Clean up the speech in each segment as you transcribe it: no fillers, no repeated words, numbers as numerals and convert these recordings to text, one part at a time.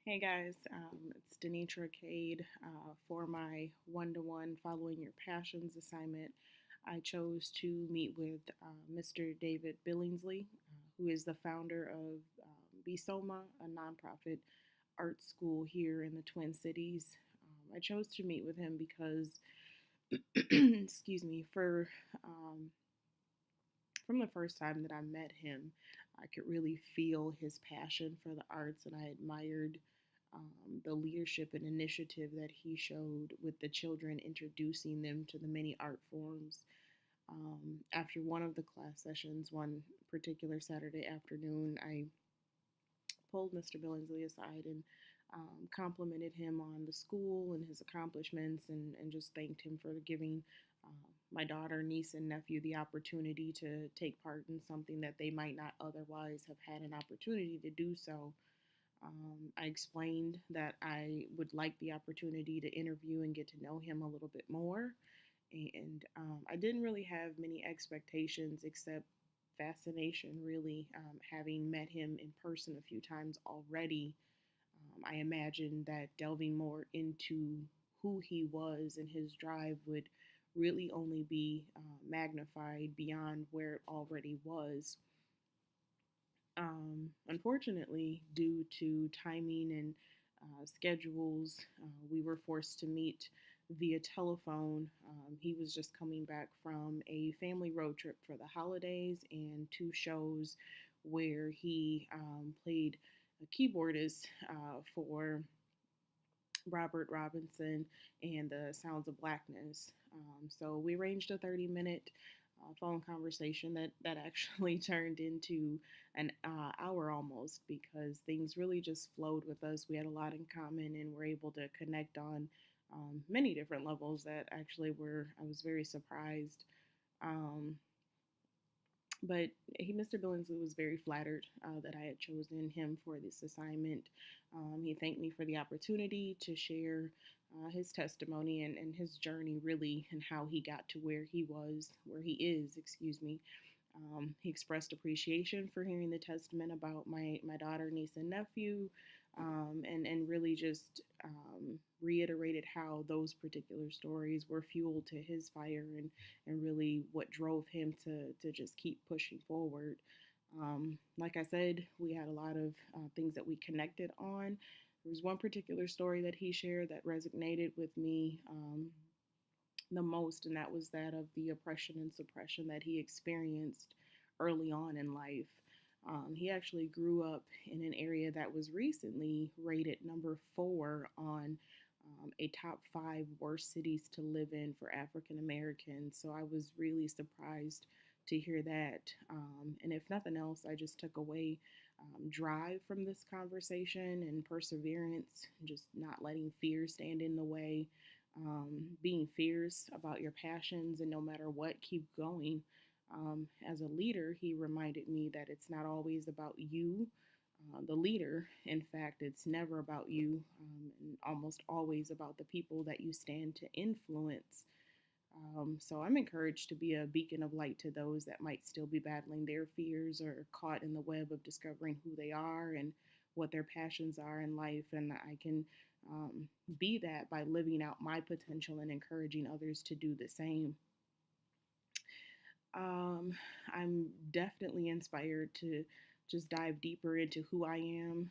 Hey guys, it's Denitra Cade. For my one-to-one Following Your Passions assignment, I chose to meet with Mr. David Billingsley, who is the founder of BSOMA, a nonprofit art school here in the Twin Cities. I chose to meet with him because, excuse me, from the first time that I met him, I could really feel his passion for the arts, and I admired the leadership and initiative that he showed with the children, introducing them to the many art forms. After one of the class sessions, one particular Saturday afternoon, I pulled Mr. Billingsley aside and complimented him on the school and his accomplishments, and just thanked him for giving my daughter, niece, and nephew the opportunity to take part in something that they might not otherwise have had an opportunity to do so. I explained that I would like the opportunity to interview and get to know him a little bit more. And I didn't really have many expectations except fascination, really. Having met him in person a few times already, I imagined that delving more into who he was and his drive would really only be magnified beyond where it already was. Unfortunately, due to timing and schedules, we were forced to meet via telephone. He was just coming back from a family road trip for the holidays and two shows where he played a keyboardist for Robert Robinson and the Sounds of Blackness. So we arranged a 30-minute phone conversation that actually turned into an hour almost, because things really just flowed with us. We had a lot in common and were able to connect on many different levels that actually I was very surprised. Um, but Mr. Billingsley was very flattered that I had chosen him for this assignment. He thanked me for the opportunity to share his testimony and his journey, really, and how he got to where he is, excuse me. He expressed appreciation for hearing the testament about my daughter, niece, and nephew, and really just reiterated how those particular stories were fuel to his fire, and really what drove him to just keep pushing forward. Like I said, we had a lot of things that we connected on. There was one particular story that he shared that resonated with me the most, and that was that of the oppression and suppression that he experienced early on in life. He actually grew up in an area that was recently rated number 4 on a top 5 worst cities to live in for African Americans. So I was really surprised to hear that. And if nothing else, I just took away drive from this conversation and perseverance, just not letting fear stand in the way, being fierce about your passions, and no matter what, keep going. As a leader, he reminded me that it's not always about you, the leader. In fact, it's never about you, and almost always about the people that you stand to influence. So I'm encouraged to be a beacon of light to those that might still be battling their fears or caught in the web of discovering who they are and what their passions are in life. And I can be that by living out my potential and encouraging others to do the same. Um, I'm definitely inspired to just dive deeper into who I am,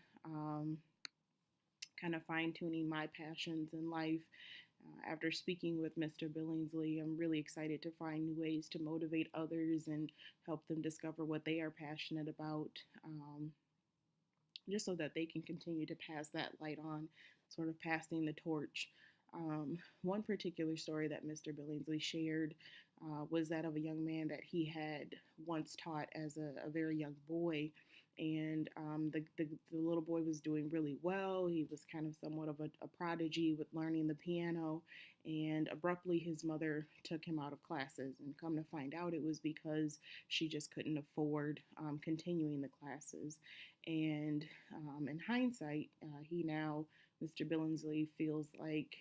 kind of fine tuning my passions in life. After speaking with Mr. Billingsley, I'm really excited to find new ways to motivate others and help them discover what they are passionate about, just so that they can continue to pass that light on, sort of passing the torch. One particular story that Mr. Billingsley shared was that of a young man that he had once taught as a very young boy. And the little boy was doing really well. He was kind of somewhat of a prodigy with learning the piano. And abruptly, his mother took him out of classes. And come to find out, it was because she just couldn't afford continuing the classes. And in hindsight, he now, Mr. Billingsley, feels like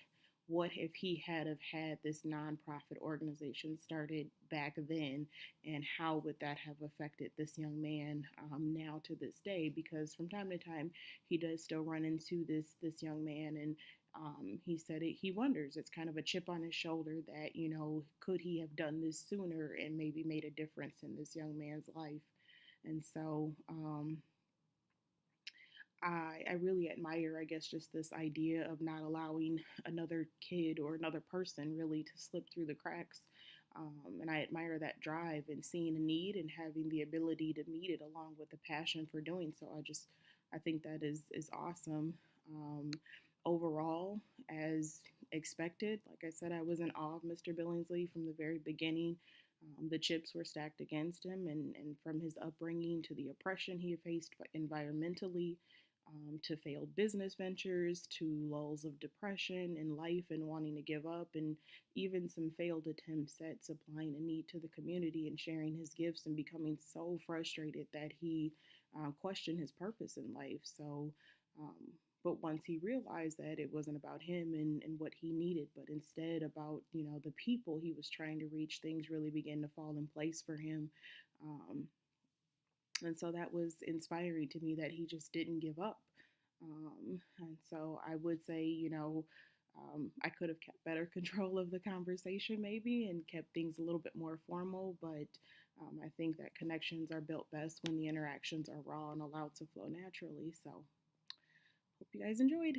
what if he have had this nonprofit organization started back then, and how would that have affected this young man now to this day? Because from time to time, he does still run into this young man, and he said he wonders. It's kind of a chip on his shoulder that, could he have done this sooner and maybe made a difference in this young man's life? And so I really admire, I guess, just this idea of not allowing another kid or another person really to slip through the cracks. And I admire that drive and seeing a need and having the ability to meet it along with the passion for doing so. I think that is awesome. Um, Overall, as expected, like I said, I was in awe of Mr. Billingsley from the very beginning. The chips were stacked against him, and from his upbringing to the oppression he faced environmentally, to failed business ventures, to lulls of depression in life and wanting to give up, and even some failed attempts at supplying a need to the community and sharing his gifts, and becoming so frustrated that he questioned his purpose in life. Um, but once he realized that it wasn't about him and what he needed, but instead about, the people he was trying to reach, things really began to fall in place for him. Um, and so that was inspiring to me that he just didn't give up. And so I would say, I could have kept better control of the conversation maybe and kept things a little bit more formal, but I think that connections are built best when the interactions are raw and allowed to flow naturally. So hope you guys enjoyed.